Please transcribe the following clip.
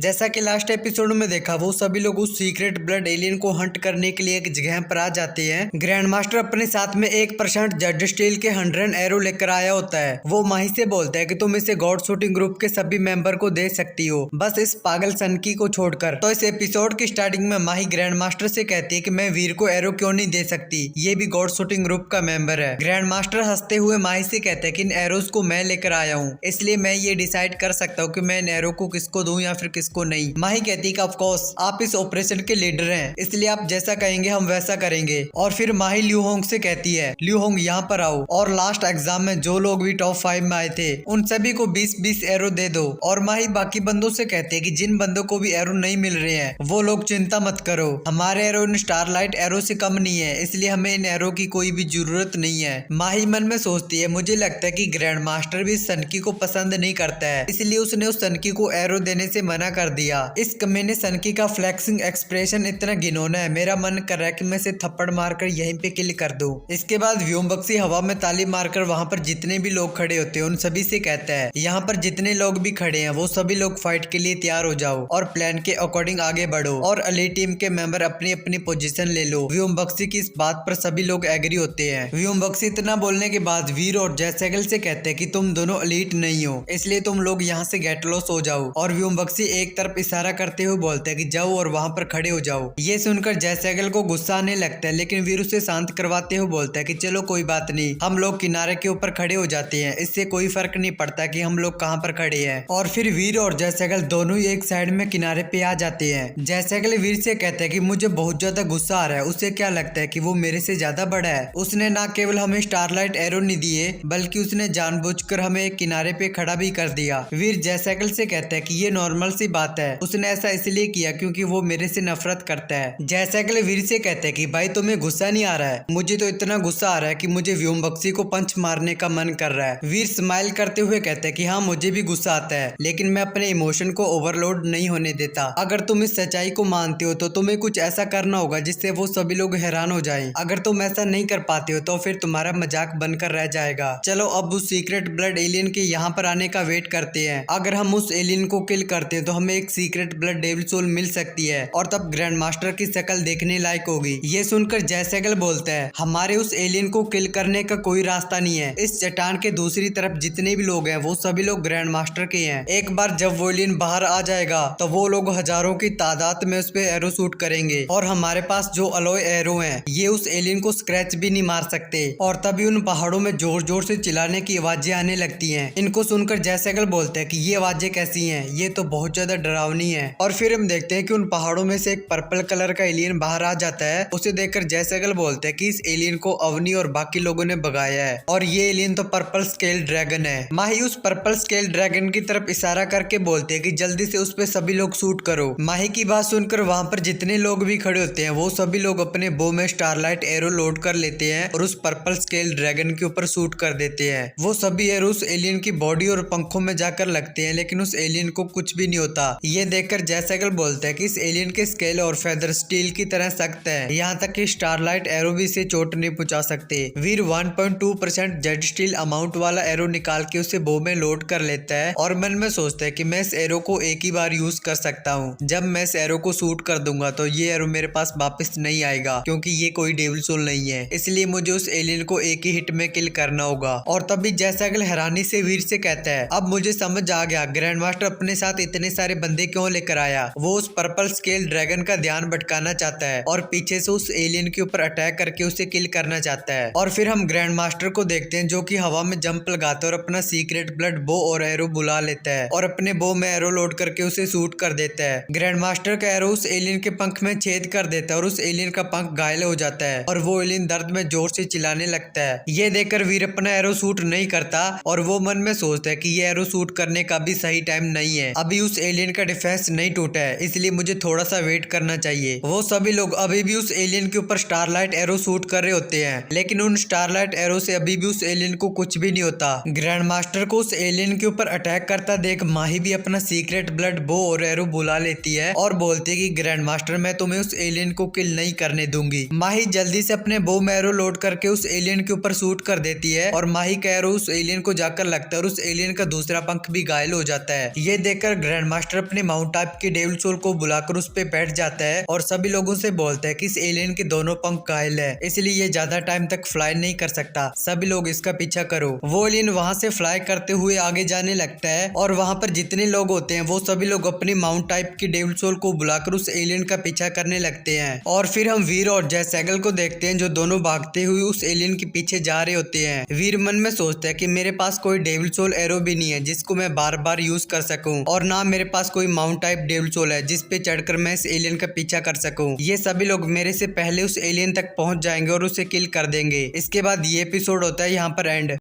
जैसा कि last episode में देखा, वो सभी लोग उस सीक्रेट ब्लड एलियन को हंट करने के लिए एक जगह पर आ जाते हैं। ग्रैंड मास्टर अपने साथ में 1% जड स्टील के 100 एरो लेकर आया होता है। वो माही से बोलता है कि तुम इसे गॉड शूटिंग ग्रुप के सभी मेंबर को दे सकती हो, बस इस पागल सनकी को छोड़कर। तो इस एपिसोड की स्टार्टिंग में माही ग्रैंड मास्टर से कहती है कि मैं वीर को एरो क्यों नहीं दे सकती, ये भी गॉड शूटिंग ग्रुप का मेंबर है। ग्रैंड मास्टर हंसते हुए माही से कहते हैं कि इन एरोज को मैं लेकर आया हूँ, इसलिए मैं ये डिसाइड कर सकता हूँ कि मैं इन एरो को किसको दूं या फिर किसको नहीं। माही कहती है कि ऑफ कोर्स आप इस ऑपरेशन के लीडर हैं, इसलिए आप जैसा कहेंगे हम वैसा करेंगे। और फिर माही ल्यू होंग से कहती है, ल्यू होंग यहाँ पर आओ और लास्ट एग्जाम में जो लोग भी टॉप 5 में आए थे उन सभी को 20-20 एरो दे दो। और माही बाकी बंदों से कहते हैं कि जिन बंदों को भी एरो नहीं मिल रहे हैं वो लोग चिंता मत करो, हमारे एरो इन स्टारलाइट एरो से कम नहीं है, इसलिए हमें इन एरो की कोई भी जरूरत नहीं है। माही मन में सोचती है, मुझे लगता है कि ग्रैंड मास्टर भी सनकी को पसंद नहीं करता है, इसलिए उसने उस सनकी को एरो देने से मना कर दिया। इस कमीने सनकी का फ्लेक्सिंग एक्सप्रेशन इतना घिनौना है, मेरा मन कर रहा है कि मैं इसे थप्पड़ मारकर यहीं पे किल कर दूं। इसके बाद व्योमबक्सी हवा में ताली मारकर वहां पर जितने भी लोग खड़े होते हैं उन सभी से कहता है, यहाँ पर जितने लोग भी खड़े हैं वो सभी लोग फाइट के लिए तैयार हो जाओ और प्लान के अकॉर्डिंग आगे बढ़ो और अली टीम के मेंबर अपनी अपनी पोजीशन ले लो। व्योमबक्सी की इस बात पर सभी लोग एग्री होते हैं। व्योमबक्सी इतना बोलने के बाद वीर और जैसेगल से कहते हैं कि तुम दोनों एलीट नहीं हो, इसलिए तुम लोग यहाँ से गेट लॉस हो जाओ। और व्योमबक्सी एक तरफ इशारा करते हुए बोलते हैं कि जाओ और वहां पर खड़े हो जाओ। ये सुनकर जैसेगल को गुस्सा आने लगता है, लेकिन वीर उसे शांत करवाते हुए बोलता है कि चलो कोई बात नहीं, हम लोग किनारे के ऊपर खड़े हो जाते हैं, इससे कोई फर्क नहीं पड़ता कि हम लोग कहाँ पर खड़े हैं। और फिर वीर और जैसेगल दोनों ही एक साइड में किनारे पे आ जाते हैं। जैसेगल वीर से कहते हैं कि मुझे बहुत ज्यादा गुस्सा आ रहा है, उसे क्या लगता है कि वो मेरे से ज्यादा बड़ा है, उसने ना केवल हमें स्टारलाइट एरो नहीं दिए बल्कि उसने जानबूझकर हमें एक किनारे पे खड़ा भी कर दिया। वीर जैसेगल से कहता है कि ये नॉर्मल सी बात है, उसने ऐसा इसलिए किया क्योंकि वो मेरे से नफरत करता है। जैसेगल वीर से कहते हैं कि भाई तुम्हें गुस्सा नहीं आ रहा है, मुझे तो इतना गुस्सा आ रहा है कि मुझे व्योमबक्सी को पंच मारने का मन कर रहा है। वीर स्माइल करते हुए कहते हैं कि हाँ मुझे भी गुस्सा आता है, लेकिन मैं अपने इमोशन को ओवरलोड नहीं होने देता। अगर तुम इस सच्चाई को मानते हो तो तुम्हें कुछ ऐसा करना होगा जिससे वो सभी लोग हैरान हो जाएं। अगर तुम ऐसा नहीं कर पाते हो तो फिर तुम्हारा मजाक बनकर रह जाएगा। चलो अब उस सीक्रेट ब्लड एलियन के यहाँ पर आने का वेट करते हैं, अगर हम उस एलियन को किल करते हैं तो हमें एक सीक्रेट ब्लड डेविल सोल मिल सकती है और तब ग्रैंड मास्टर की शक्ल देखने लायक होगी। ये सुनकर जैसेगल बोलता है, हमारे उस एलियन को किल करने का कोई रास्ता नहीं है, इस चट्टान के दूसरी तरफ जितने भी लोग हैं वो सभी लोग ग्रैंड मास्टर के हैं। एक बार जब वो एलियन बाहर आ जाएगा तो वो लोग हजारों की तादाद में उस पे एरो शूट करेंगे और हमारे पास जो अलॉय एरो हैं ये उस एलियन को स्क्रैच भी नहीं मार सकते। और तभी उन पहाड़ों में जोर जोर से चिल्लाने की आवाजें आने लगती हैं। इनको सुनकर जैसेगल बोलते हैं कि ये आवाजें कैसी हैं, ये तो बहुत ज्यादा डरावनी है। और फिर हम देखते हैं कि उन पहाड़ों में से एक पर्पल कलर का एलियन बाहर आ जाता है। उसे देखकर जैसेगल बोलते हैं कि इस एलियन को अवनी और बाकी लोगों ने भगाया है और ये एलियन तो पर्पल स्केल ड्रैगन है। माही उस पर्पल स्केल ड्रैगन की तरफ इशारा करके बोलते हैं कि जल्दी से उस पे सभी लोग शूट करो। माही की बात सुनकर वहां पर जितने लोग भी खड़े होते हैं वो सभी लोग अपने बो में स्टारलाइट एरो लोड कर लेते हैं और उस पर्पल स्केल ड्रैगन के ऊपर शूट कर देते हैं। वो सभी एरो उस एलियन की बॉडी और पंखों में जाकर लगते हैं, लेकिन उस एलियन को कुछ भी नहीं होता। ये देखकर जैसेगल बोलता है कि इस एलियन के स्केल और फेदर स्टील की तरह सख्त है, यहाँ तक कि स्टारलाइट एरो भी इसे चोट नहीं पहुंचा सकते। वीर 1.2% जेड स्टील अमाउंट वाला एरो निकाल के उसे बो में लोड कर लेता है और मन में सोचता है कि मैं इस एरो को एक ही बार यूज कर सकता हूँ। जब मैं इस एरो को शूट कर दूंगा तो ये एरो मेरे पास वापस नहीं आएगा, क्योंकि ये कोई डेविल सोल नहीं है, इसलिए मुझे उस एलियन को एक ही हिट में किल करना होगा। और तभी जैसेगल हैरानी से वीर से कहता है, अब मुझे समझ आ गया ग्रैंड मास्टर अपने साथ इतने सारे बंदे क्यों लेकर आया। वो उस पर्पल स्केल ड्रैगन का ध्यान भटकाना चाहता है और पीछे से उस एलियन के ऊपर अटैक करके उसे किल करना चाहता है। और फिर हम ग्रैंड मास्टर को देखते हैं जो कि हवा में जंप लगाता है और अपना सीक्रेट ब्लड बो और एरो बुला लेता है और अपने बो में एरो लोड करके उसे शूट कर देता है। ग्रैंड मास्टर का एरो उस एलियन के पंख में छेद कर देता है और उस एलियन का पंख घायल हो जाता है और वो एलियन दर्द में जोर से चिल्लाने लगता है। ये देखकर वीर अपना एरो शूट नहीं करता और वो मन में सोचता है कि ये एरो शूट करने का भी सही टाइम नहीं है, अभी उस एलियन का डिफेंस नहीं टूटा है, इसलिए मुझे थोड़ा सा वेट करना चाहिए। वो सभी लोग अभी भी उस एलियन के ऊपर स्टारलाइट एरो शूट कर रहे होते हैं, लेकिन उन स्टारलाइट एरो से अभी भी उस एलियन को कुछ भी नहीं होता। ग्रैंड मास्टर को उस एलियन के ऊपर अटैक करता देख माही भी अपना सीक्रेट ब्लड बो और एरो बुला लेती है और बोलती है कि ग्रैंड मास्टर मैं तुम्हें उस एलियन को किल नहीं करने दूंगी। माही जल्दी से अपने बो में एरो लोड करके उस एलियन के ऊपर शूट कर देती है और माही का एरो उस एलियन को जाकर लगता है और उस एलियन का दूसरा पंख भी घायल हो जाता है। ये देखकर ग्रैंड मास्टर मास्टर अपने माउंट टाइप के डेविल सोल को बुलाकर उस पे बैठ जाता है और सभी लोगों से बोलता है कि इस एलियन के दोनों पंख घायल है, इसलिए ये ज्यादा टाइम तक फ्लाई नहीं कर सकता, सभी लोग इसका पीछा करो। वो एलियन वहां से फ्लाई करते हुए आगे जाने लगता है और वहां पर जितने लोग होते हैं वो सभी लोग अपनी माउंट टाइप की डेविल सोल को बुलाकर उस एलियन का पीछा करने लगते हैं। और फिर हम वीर और जय सैगल को देखते हैं जो दोनों भागते हुए उस एलियन के पीछे जा रहे होते हैं। वीर मन में सोचता है कि मेरे पास कोई डेविल सोल एरो भी नहीं है जिसको मैं बार बार यूज कर सकूं, और ना मेरे पास कोई माउंट टाइप डेविल सोल है जिस पे चढ़कर मैं इस एलियन का पीछा कर सकूं। ये सभी लोग मेरे से पहले उस एलियन तक पहुंच जाएंगे और उसे किल कर देंगे। इसके बाद ये एपिसोड होता है यहाँ पर एंड।